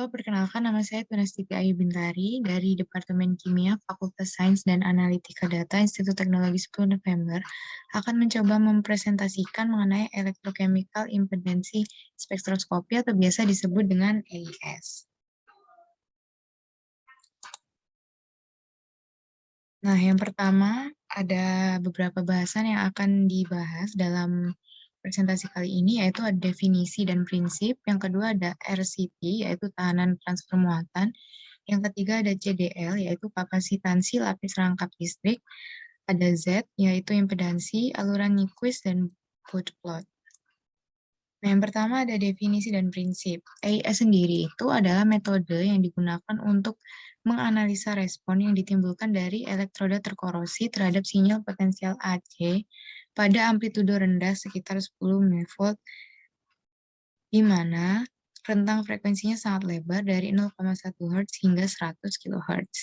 Halo, perkenalkan nama saya Tunastiti Ayu Bintari dari Departemen Kimia Fakultas Sains dan Analitika Data Institut Teknologi 10 November akan mencoba mempresentasikan mengenai electrochemical impedansi spektroskopi atau biasa disebut dengan EIS. Nah, yang pertama ada beberapa bahasan yang akan dibahas dalam presentasi kali ini, yaitu ada definisi dan prinsip. Yang kedua ada RCT, yaitu tahanan transfer muatan. Yang ketiga ada CDL, yaitu kapasitansi lapis rangkap listrik. Ada Z, yaitu impedansi, aluran Nyquist, dan Bode plot. Nah, yang pertama ada definisi dan prinsip. AIS sendiri itu adalah metode yang digunakan untuk menganalisa respon yang ditimbulkan dari elektroda terkorosi terhadap sinyal potensial AC pada amplitudo rendah sekitar 10 mV, di mana rentang frekuensinya sangat lebar dari 0,1 Hz hingga 100 kHz.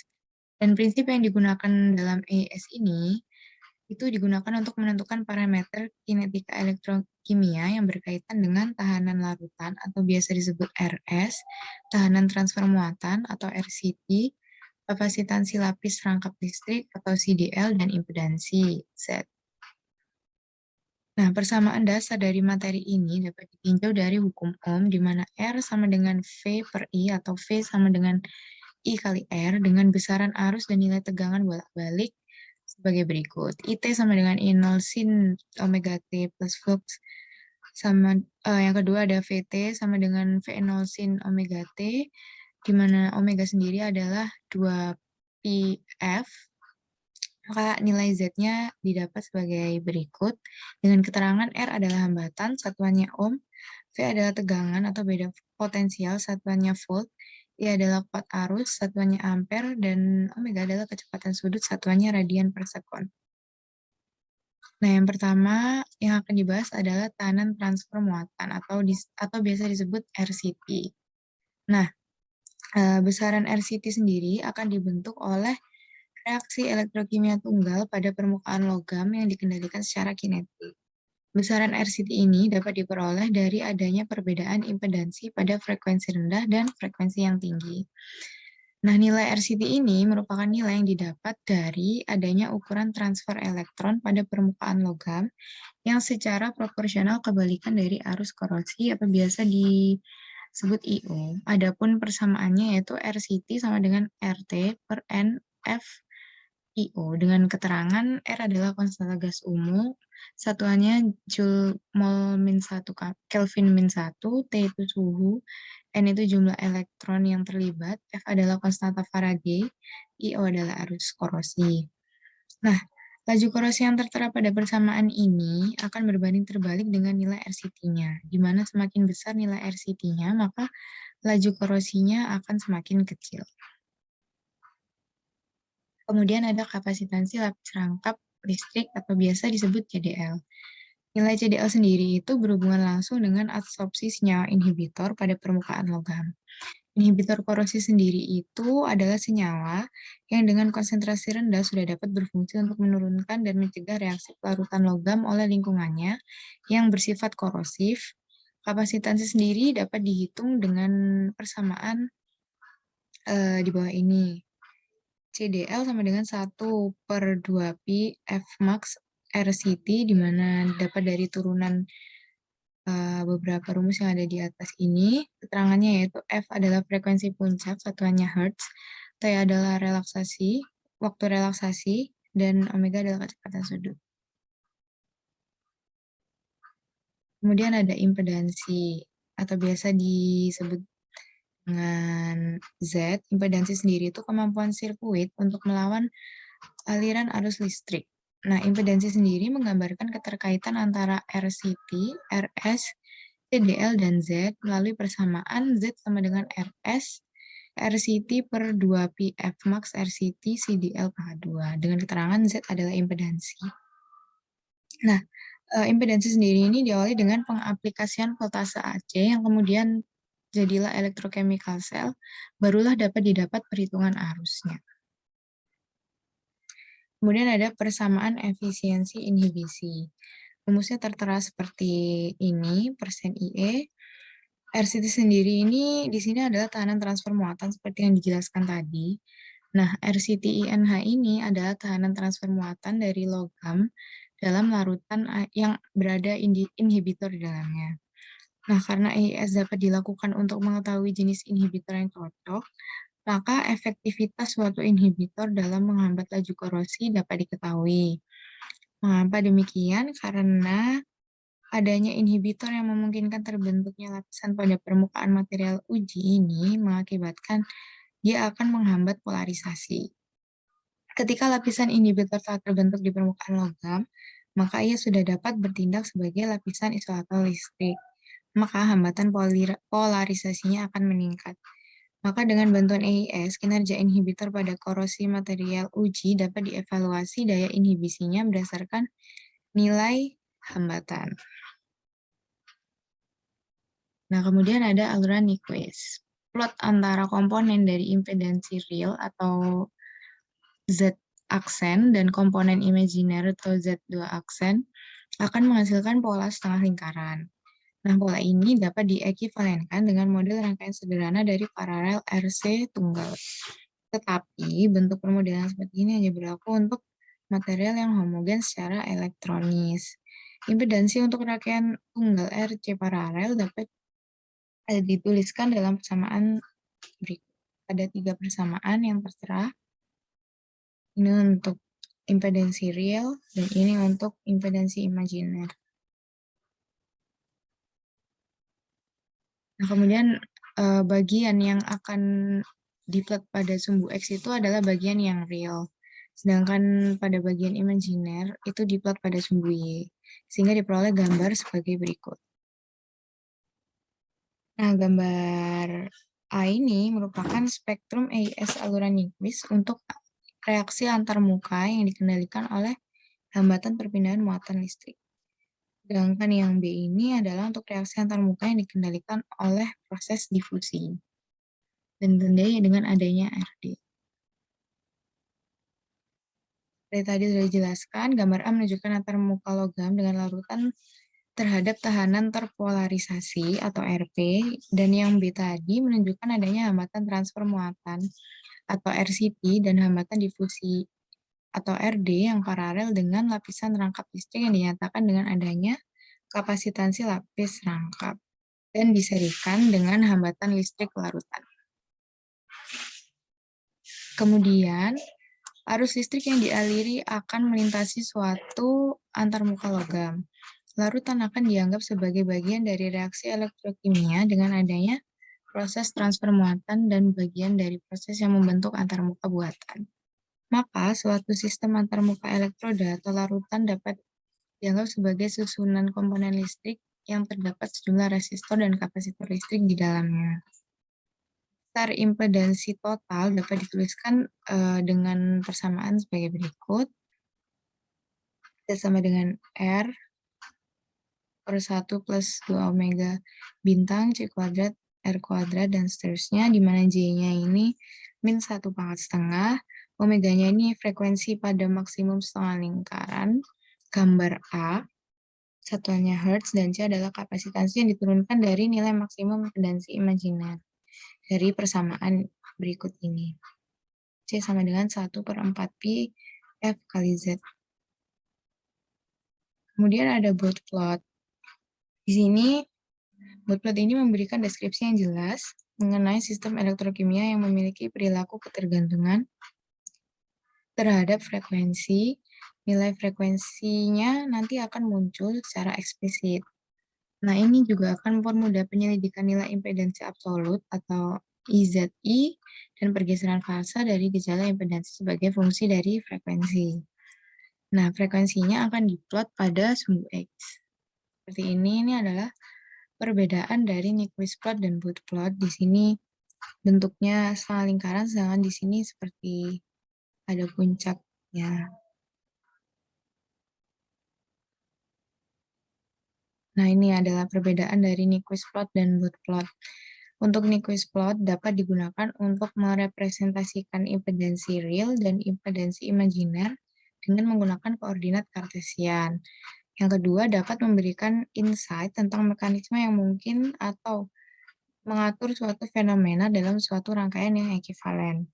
Dan prinsip yang digunakan dalam AIS ini itu digunakan untuk menentukan parameter kinetika elektrokimia yang berkaitan dengan tahanan larutan atau biasa disebut RS, tahanan transfer muatan atau RCT, kapasitansi lapis rangkap listrik atau CDL, dan impedansi Z. Nah, persamaan dasar dari materi ini dapat ditinjau dari hukum Ohm, di mana R sama dengan V per I atau V sama dengan I kali R dengan besaran arus dan nilai tegangan bolak-balik sebagai berikut. IT sama dengan I0 sin omega T plus flux sama yang kedua ada VT sama dengan V0 sin omega T, di mana omega sendiri adalah 2πf. Maka nilai Z-nya didapat sebagai berikut dengan keterangan R adalah hambatan, satuannya ohm, V adalah tegangan atau beda potensial, satuannya volt, I adalah kuat arus, satuannya ampere, dan omega adalah kecepatan sudut, satuannya radian per sekon. Nah, yang pertama yang akan dibahas adalah tahanan transfer muatan atau biasa disebut RCT. Nah, besaran RCT sendiri akan dibentuk oleh reaksi elektrokimia tunggal pada permukaan logam yang dikendalikan secara kinetik. Besaran RCT ini dapat diperoleh dari adanya perbedaan impedansi pada frekuensi rendah dan frekuensi yang tinggi. Nah, nilai RCT ini merupakan nilai yang didapat dari adanya ukuran transfer elektron pada permukaan logam yang secara proporsional kebalikan dari arus korosi atau biasa disebut I.O. Adapun persamaannya yaitu RCT sama dengan RT per N F I.O. dengan keterangan R adalah konstanta gas umum, satuannya Joule mol min 1 Kelvin min 1, T itu suhu, N itu jumlah elektron yang terlibat, F adalah konstanta Faraday, I.O. adalah arus korosi. Nah, laju korosi yang tertera pada persamaan ini akan berbanding terbalik dengan nilai RCT-nya, di mana semakin besar nilai RCT-nya, maka laju korosinya akan semakin kecil. Kemudian ada kapasitansi lapis rangkap listrik atau biasa disebut CDL. Nilai CDL sendiri itu berhubungan langsung dengan adsorpsi senyawa inhibitor pada permukaan logam. Inhibitor korosi sendiri itu adalah senyawa yang dengan konsentrasi rendah sudah dapat berfungsi untuk menurunkan dan mencegah reaksi pelarutan logam oleh lingkungannya yang bersifat korosif. Kapasitansi sendiri dapat dihitung dengan persamaan di bawah ini. CDL sama dengan 1 per 2pi F max RCT, di mana dapat dari turunan beberapa rumus yang ada di atas ini. Keterangannya yaitu F adalah frekuensi puncak, satuannya Hertz, T adalah waktu relaksasi, dan omega adalah kecepatan sudut. Kemudian ada impedansi, atau biasa disebut dengan Z. Impedansi sendiri itu kemampuan sirkuit untuk melawan aliran arus listrik. Nah, impedansi sendiri menggambarkan keterkaitan antara RCT, RS, CDL, dan Z melalui persamaan Z sama dengan RS, RCT per 2pi F max RCT CDL pangkat 2, dengan keterangan Z adalah impedansi. Nah, impedansi sendiri ini diawali dengan pengaplikasian voltase AC yang kemudian jadilah electrochemical cell, barulah dapat didapat perhitungan arusnya. Kemudian ada persamaan efisiensi inhibisi. Rumusnya tertera seperti ini, persen IE. RCT sendiri ini di sini adalah tahanan transfer muatan seperti yang dijelaskan tadi. Nah, RCTINH ini adalah tahanan transfer muatan dari logam dalam larutan yang berada inhibitor di dalamnya. Nah, karena EIS dapat dilakukan untuk mengetahui jenis inhibitor yang cocok, maka efektivitas suatu inhibitor dalam menghambat laju korosi dapat diketahui. Mengapa demikian? Karena adanya inhibitor yang memungkinkan terbentuknya lapisan pada permukaan material uji ini mengakibatkan dia akan menghambat polarisasi. Ketika lapisan inhibitor telah terbentuk di permukaan logam, maka ia sudah dapat bertindak sebagai lapisan isolator listrik. Maka hambatan polarisasinya akan meningkat. Maka dengan bantuan EIS, kinerja inhibitor pada korosi material uji dapat dievaluasi daya inhibisinya berdasarkan nilai hambatan. Nah, kemudian ada aluran Nyquist. Plot antara komponen dari impedansi real atau Z aksen dan komponen imajiner atau Z2 aksen akan menghasilkan pola setengah lingkaran. Nah, pola ini dapat diekivalenkan dengan model rangkaian sederhana dari paralel RC tunggal. Tetapi bentuk permodelan seperti ini hanya berlaku untuk material yang homogen secara elektronis. Impedansi untuk rangkaian tunggal RC paralel dapat dituliskan dalam persamaan berikut. Ada 3 persamaan yang tertera. Ini untuk impedansi real, dan ini untuk impedansi imajiner. Nah, kemudian bagian yang akan diplot pada sumbu X itu adalah bagian yang real. Sedangkan pada bagian imajiner itu diplot pada sumbu Y. Sehingga diperoleh gambar sebagai berikut. Nah, gambar A ini merupakan spektrum EIS aluran Nyquist untuk reaksi antarmuka yang dikendalikan oleh hambatan perpindahan muatan listrik. Sedangkan yang B ini adalah untuk reaksi antarmuka yang dikendalikan oleh proses difusi. Dan ditandai dengan adanya RD. Seperti tadi sudah dijelaskan, gambar A menunjukkan antarmuka logam dengan larutan terhadap tahanan terpolarisasi atau RP, dan yang B tadi menunjukkan adanya hambatan transfer muatan atau RCT dan hambatan difusi atau RD yang paralel dengan lapisan rangkap listrik yang dinyatakan dengan adanya kapasitansi lapis rangkap dan diserikan dengan hambatan listrik larutan. Kemudian, arus listrik yang dialiri akan melintasi suatu antarmuka logam. Larutan akan dianggap sebagai bagian dari reaksi elektrokimia dengan adanya proses transfer muatan dan bagian dari proses yang membentuk antarmuka buatan. Maka, suatu sistem antarmuka elektroda atau larutan dapat dianggap sebagai susunan komponen listrik yang terdapat sejumlah resistor dan kapasitor listrik di dalamnya. Besar impedansi total dapat dituliskan dengan persamaan sebagai berikut. Sama dengan R per 1 plus 2 omega bintang C kuadrat R kuadrat dan seterusnya, di mana J-nya ini min 1 pangkat setengah, omeganya ini frekuensi pada maksimum setengah lingkaran, gambar A, satuannya Hertz, dan C adalah kapasitansi yang diturunkan dari nilai maksimum impedansi imajiner dari persamaan berikut ini. C sama dengan 1 per 4 pi F kali Z. Kemudian ada Bode plot. Di sini, Bode plot ini memberikan deskripsi yang jelas mengenai sistem elektrokimia yang memiliki perilaku ketergantungan terhadap frekuensi. Nilai frekuensinya nanti akan muncul secara eksplisit. Nah, ini juga akan mempermudah penyelidikan nilai impedansi absolut atau IZI dan pergeseran fasa dari gejala impedansi sebagai fungsi dari frekuensi. Nah, frekuensinya akan diplot pada sumbu X. Seperti ini adalah perbedaan dari Nyquist plot dan Bode plot. Di sini bentuknya setengah lingkaran, sedangkan di sini seperti ada puncaknya. Nah, ini adalah perbedaan dari Nyquist plot dan Bode plot. Untuk Nyquist plot dapat digunakan untuk merepresentasikan impedansi real dan impedansi imajiner dengan menggunakan koordinat Cartesian. Yang kedua, dapat memberikan insight tentang mekanisme yang mungkin atau mengatur suatu fenomena dalam suatu rangkaian yang ekivalen.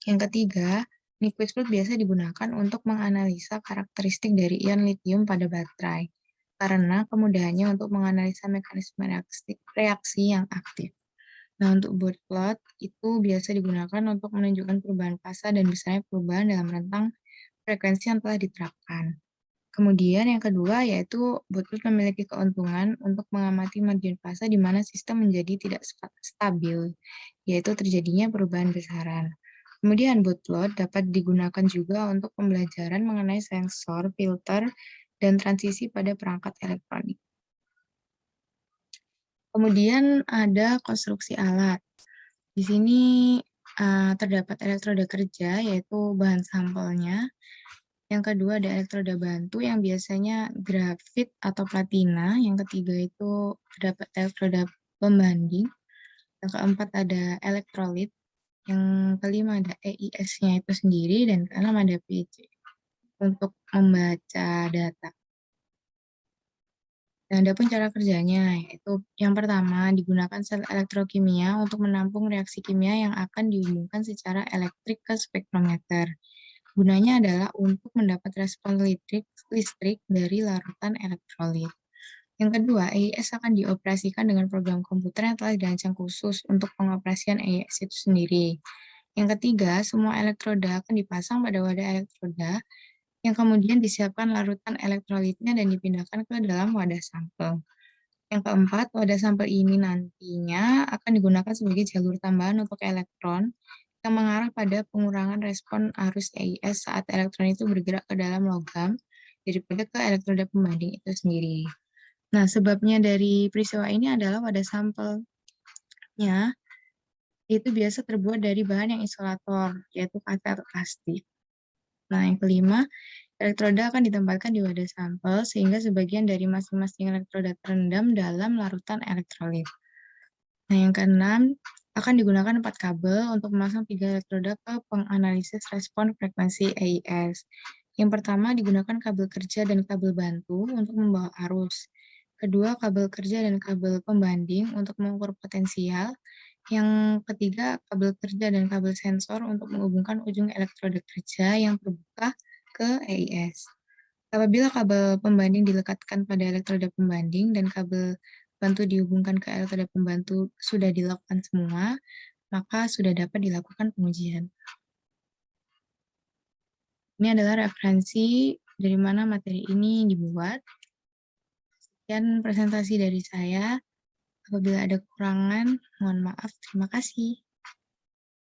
Yang ketiga, liquid float biasa digunakan untuk menganalisa karakteristik dari ion litium pada baterai, karena kemudahannya untuk menganalisa mekanisme reaksi yang aktif. Nah, untuk Bode plot itu biasa digunakan untuk menunjukkan perubahan fasa dan besarnya perubahan dalam rentang frekuensi yang telah diterapkan. Kemudian yang kedua yaitu Bode plot memiliki keuntungan untuk mengamati margin fasa di mana sistem menjadi tidak stabil, yaitu terjadinya perubahan besaran. Kemudian Bode plot dapat digunakan juga untuk pembelajaran mengenai sensor, filter, dan transisi pada perangkat elektronik. Kemudian ada konstruksi alat. Di sini terdapat elektroda kerja, yaitu bahan sampelnya. Yang kedua ada elektroda bantu yang biasanya grafit atau platina. Yang ketiga itu terdapat elektroda pembanding. Yang keempat ada elektrolit. Yang kelima ada EIS-nya itu sendiri. Dan keenam ada PC untuk membaca data. Dan ada pun cara kerjanya, yaitu yang pertama digunakan sel elektrokimia untuk menampung reaksi kimia yang akan dihubungkan secara elektrik ke spektrometer. Gunanya adalah untuk mendapat respon listrik dari larutan elektrolit. Yang kedua, EIS akan dioperasikan dengan program komputer yang telah dirancang khusus untuk pengoperasian EIS itu sendiri. Yang ketiga, semua elektroda akan dipasang pada wadah elektroda yang kemudian disiapkan larutan elektrolitnya dan dipindahkan ke dalam wadah sampel. Yang keempat, wadah sampel ini nantinya akan digunakan sebagai jalur tambahan untuk elektron yang mengarah pada pengurangan respon arus EIS saat elektron itu bergerak ke dalam logam daripada ke elektroda pembanding itu sendiri. Nah, sebabnya dari peristiwa ini adalah wadah sampelnya itu biasa terbuat dari bahan yang isolator, yaitu kaca atau plastik. Nah, yang kelima, elektroda akan ditempatkan di wadah sampel sehingga sebagian dari masing-masing elektroda terendam dalam larutan elektrolit. Nah, yang keenam, akan digunakan 4 kabel untuk memasang 3 elektroda ke penganalisis respon frekuensi EIS. Yang pertama digunakan kabel kerja dan kabel bantu untuk membawa arus. Kedua, kabel kerja dan kabel pembanding untuk mengukur potensial. Yang ketiga, kabel kerja dan kabel sensor untuk menghubungkan ujung elektroda kerja yang terbuka ke EIS. Apabila kabel pembanding dilekatkan pada elektroda pembanding dan kabel bantu dihubungkan ke elektroda pembantu sudah dilakukan semua, maka sudah dapat dilakukan pengujian. Ini adalah referensi dari mana materi ini dibuat. Sekian presentasi dari saya. Apabila ada kekurangan, mohon maaf. Terima kasih.